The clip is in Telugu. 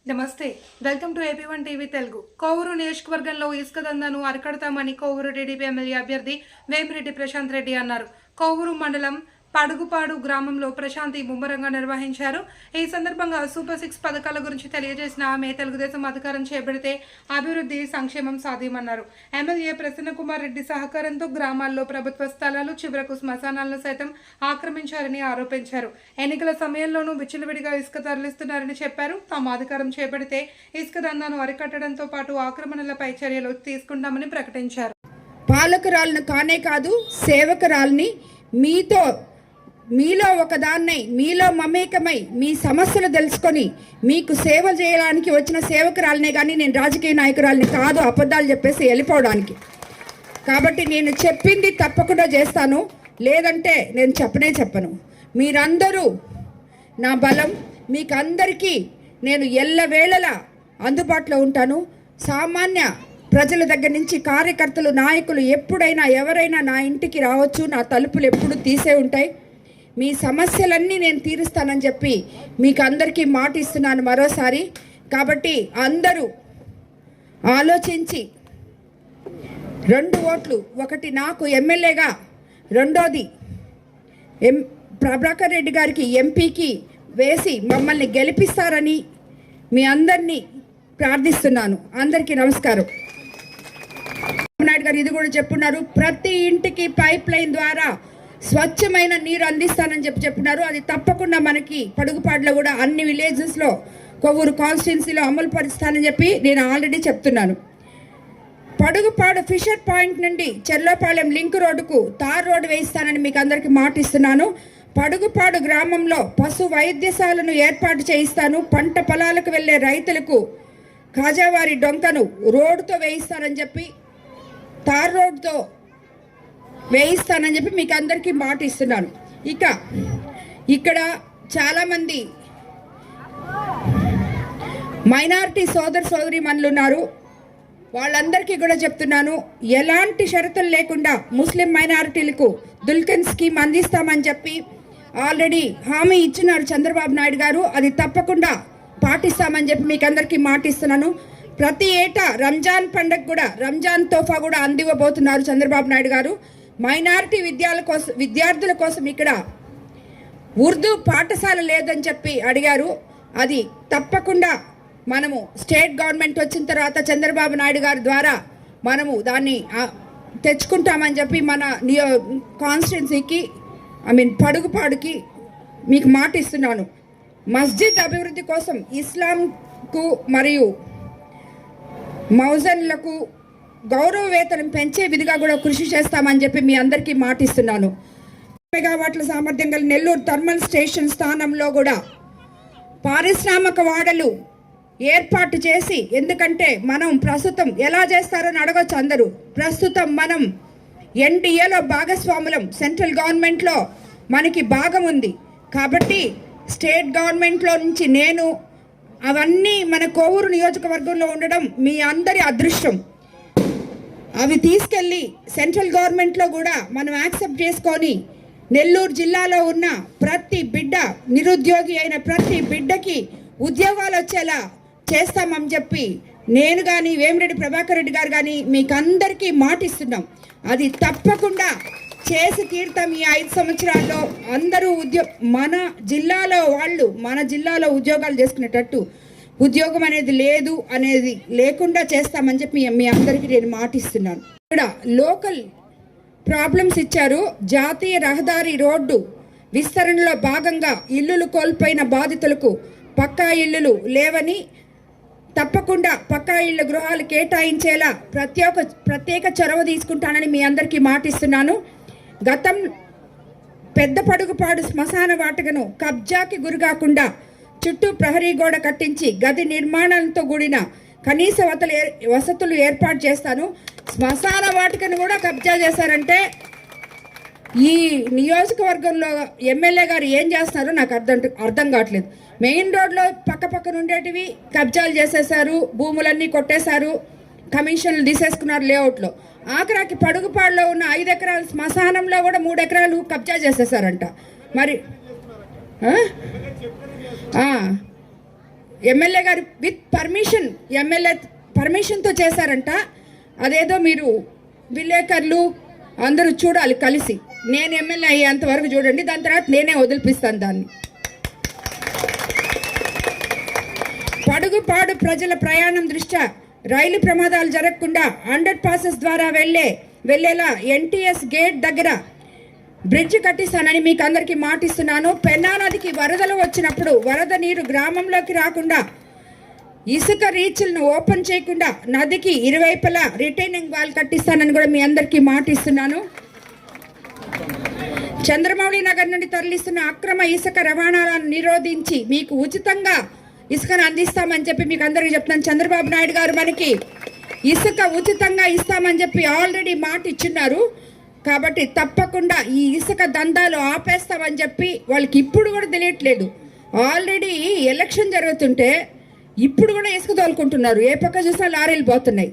నమస్తే, welcome to AP1 TV Telugu. Kovur నియోజకవర్గంలో ఇసుక దందాను అరికడతామని కోవూరు టీడీపీ ఎమ్మెల్యే అభ్యర్థి వేమిరెడ్డి ప్రశాంత్ రెడ్డి అన్నారు. కోవూరు మండలం పడుగుపాడు గ్రామంలో ప్రశాంతి ముమ్మరంగా నిర్వహించారు. ఈ సందర్భంగా సూపర్ 6 పథకాల గురించి తెలియజేసిన ఆమె తెలుగుదేశం అధికారం చేపడితే అభివృద్ధి సంక్షేమం సాధ్యమన్నారు. ఎమ్మెల్యే ప్రసన్న కుమార్ రెడ్డి సహకారంతో గ్రామాల్లో ప్రభుత్వ స్థలాలు చివరకు శ్మశానాలను సైతం ఆక్రమించారని ఆరోపించారు. ఎన్నికల సమయంలోనూ విచ్చలవిడిగా ఇసుక తరలిస్తున్నారని చెప్పారు. తాము అధికారం చేపడితే ఇసుక దందాను అరికట్టడంతో పాటు ఆక్రమణలపై చర్యలు తీసుకుంటామని ప్రకటించారు. పాలకురాలను కానే కాదు, సేవకురాల్ని మీలో ఒకదాన్నై మీలో మమేకమై మీ సమస్యలు తెలుసుకొని మీకు సేవ చేయడానికి వచ్చిన సేవకురాలనే కానీ నేను రాజకీయ నాయకురాలని కాదు అబద్ధాలు చెప్పేసి వెళ్ళిపోవడానికి. కాబట్టి నేను చెప్పింది తప్పకుండా చేస్తాను, లేదంటే నేను చెప్పను. మీరందరూ నా బలం, మీకు అందరికీ నేను ఎల్లవేళలా అందుబాటులో ఉంటాను. సామాన్య ప్రజల దగ్గర నుంచి కార్యకర్తలు, నాయకులు ఎప్పుడైనా ఎవరైనా నా ఇంటికి రావచ్చు. నా తలుపులు ఎప్పుడు తీసే ఉంటాయి. మీ సమస్యలన్నీ నేను తీరుస్తానని చెప్పి మీకు అందరికీ మాట ఇస్తున్నాను మరోసారి. కాబట్టి అందరూ ఆలోచించి 2 ఓట్లు, ఒకటి నాకు ఎమ్మెల్యేగా, రెండోది ప్రభాకర్ రెడ్డి గారికి ఎంపీకి వేసి మమ్మల్ని గెలిపిస్తారని మీ అందరినీ ప్రార్థిస్తున్నాను. అందరికీ నమస్కారం. నాయుడు గారు ఇది కూడా చెప్పున్నారు, ప్రతి ఇంటికి పైప్ లైన్ ద్వారా స్వచ్ఛమైన నీరు అందిస్తానని చెప్పున్నారు. అది తప్పకుండా మనకి పడుగుపాడులో కూడా అన్ని విలేజెస్లో కొవ్వూరు కాన్స్టిట్యున్సీలో అమలు పరుస్తానని చెప్పి నేను ఆల్రెడీ చెప్తున్నాను. పడుగుపాడు ఫిషర్ పాయింట్ నుండి చెర్లోపాలెం లింక్ రోడ్డుకు తార్ రోడ్డు వేయిస్తానని మీకు అందరికీ మాట ఇస్తున్నాను. పడుగుపాడు గ్రామంలో పశు వైద్యశాలను ఏర్పాటు చేయిస్తాను. పంట పొలాలకు వెళ్ళే రైతులకు కాజావారి డొంకను రోడ్డుతో వేయిస్తానని చెప్పి, తార్ రోడ్డుతో వేయిస్తానని చెప్పి మీకు అందరికీ మాట ఇస్తున్నాను. ఇక్కడ చాలామంది మైనారిటీ సోదరీమణులు ఉన్నారు. వాళ్ళందరికీ కూడా చెప్తున్నాను, ఎలాంటి షరతులు లేకుండా ముస్లిం మైనారిటీలకు దుల్కన్ స్కీమ్ అందిస్తామని చెప్పి ఆల్రెడీ హామీ ఇచ్చినారు చంద్రబాబు నాయుడు గారు. అది తప్పకుండా పాటిస్తామని చెప్పి మీకు అందరికీ మాట ఇస్తున్నాను. ప్రతి ఏటా రంజాన్ పండుగ కూడా రంజాన్ తోఫా కూడా అందివ్వబోతున్నారు చంద్రబాబు నాయుడు గారు. మైనారిటీ విద్యార్థుల కోసం ఇక్కడ ఉర్దూ పాఠశాల లేదని చెప్పి అడిగారు. అది తప్పకుండా మనము స్టేట్ గవర్నమెంట్ వచ్చిన తర్వాత చంద్రబాబు నాయుడు గారి ద్వారా మనము దాన్ని తెచ్చుకుంటామని చెప్పి మన కాన్స్టిట్యున్సీకి పడుగుపాడుకి మీకు మాట ఇస్తున్నాను. మస్జిద్ అభివృద్ధి కోసం ఇస్లాంకు మరియు మౌజన్లకు గౌరవ వేతనం పెంచే విధిగా కూడా కృషి చేస్తామని చెప్పి మీ అందరికీ మాట ఇస్తున్నాను. మెగావాట్ల సామర్థ్యం గల నెల్లూరు థర్మల్ స్టేషన్ స్థానంలో కూడా పారిశ్రామిక వాడలు ఏర్పాటు చేసి, ఎందుకంటే మనం ప్రస్తుతం ఎలా చేస్తారని అడగొచ్చు అందరూ. ప్రస్తుతం మనం NDAలో భాగస్వాములం, సెంట్రల్ గవర్నమెంట్లో మనకి భాగం ఉంది. కాబట్టి స్టేట్ గవర్నమెంట్లో నుంచి నేను అవన్నీ మన కోవూరు నియోజకవర్గంలో ఉండడం మీ అందరి అదృష్టం. అవి తీసుకెళ్ళి సెంట్రల్ గవర్నమెంట్లో కూడా మనం యాక్సెప్ట్ చేసుకొని నెల్లూరు జిల్లాలో ఉన్న ప్రతి బిడ్డ, నిరుద్యోగి అయిన ప్రతి బిడ్డకి ఉద్యోగాలు వచ్చేలా చేస్తామని చెప్పి నేను కానీ వేమిరెడ్డి ప్రభాకర్ రెడ్డి గారు కానీ మీకు అందరికీ మాట ఇస్తున్నాం. అది తప్పకుండా చేసి తీరుతాం. ఈ 5 సంవత్సరాల్లో అందరూ మన జిల్లాలో ఉద్యోగాలు చేసుకునేటట్టు, ఉద్యోగం అనేది లేదు అనేది లేకుండా చేస్తామని చెప్పి మీ అందరికీ నేను మాటిస్తున్నాను. ఇక్కడ లోకల్ ప్రాబ్లమ్స్ ఇచ్చారు. జాతీయ రహదారి రోడ్డు విస్తరణలో భాగంగా ఇల్లులు కోల్పోయిన బాధితులకు పక్కా ఇల్లులు లేవని, తప్పకుండా పక్కా ఇళ్ళ గృహాలు కేటాయించేలా ప్రత్యేక చొరవ తీసుకుంటానని మీ అందరికీ మాటిస్తున్నాను. గతం పెద్ద పడుగుపాడు శ్మశాన వాటికను కబ్జాకి గురికాకుండా చుట్టూ ప్రహరీ గోడ కట్టించి గది నిర్మాణంతో కూడిన కనీస వసతులు ఏర్పాటు చేస్తాను. శ్మశాన వాటికను కూడా కబ్జా చేశారంటే ఈ నియోజకవర్గంలో ఎమ్మెల్యే గారు ఏం చేస్తున్నారో నాకు అర్థం కావట్లేదు. మెయిన్ రోడ్లో పక్కన ఉండేటివి కబ్జాలు చేసేసారు, భూములన్నీ కొట్టేశారు, కమిషన్లు తీసేసుకున్నారు లేఅవుట్లో. ఆఖరాకి పడుగుపాడులో ఉన్న 5 ఎకరాల శ్మశానంలో కూడా 3 ఎకరాలు కబ్జా చేసేసారంట. మరి ఎమ్మెల్యే గారు విత్ పర్మిషన్, ఎమ్మెల్యే పర్మిషన్తో చేశారంట. అదేదో మీరు విలేకరులు అందరూ చూడాలి కలిసి. నేను ఎమ్మెల్యే అయ్యేంత వరకు చూడండి, దాని తర్వాత నేనే వదిలిపిస్తాను దాన్ని. పడుగుపాడు ప్రజల ప్రయాణం దృష్ట్యా రైలు ప్రమాదాలు జరగకుండా అండర్ పాసెస్ ద్వారా వెళ్ళేలా ఎన్టీఎస్ గేట్ దగ్గర బ్రిడ్జ్ కట్టిస్తానని మీకు అందరికీ మాటిస్తున్నాను. పెన్నా నదికి వరదలు వచ్చినప్పుడు వరద నీరు గ్రామంలోకి రాకుండా, ఇసుక రీచ్లను ఓపెన్ చేయకుండా నదికి ఇరువైపులా రిటైనింగ్ వాల్ కట్టిస్తానని కూడా మీ అందరికీ మాటిస్తున్నాను. చంద్రమౌళి నగర్ నుండి తరలిస్తున్న అక్రమ ఇసుక రవాణాలను నిరోధించి మీకు ఉచితంగా ఇసుకను అందిస్తామని చెప్పి మీకు అందరికీ చెప్తున్నాను. చంద్రబాబు నాయుడు గారు మనకి ఇసుక ఉచితంగా ఇస్తామని చెప్పి ఆల్రెడీ మాట ఇచ్చున్నారు. కాబట్టి తప్పకుండా ఈ ఇసుక దందాలు ఆపేస్తామని చెప్పి వాళ్ళకి ఇప్పుడు కూడా తెలియట్లేదు. ఆల్రెడీ ఎలక్షన్ జరుగుతుంటే ఇప్పుడు కూడా ఇసుక తోలుకుంటున్నారు. ఏ పక్క చూసినా లారీలు పోతున్నాయి.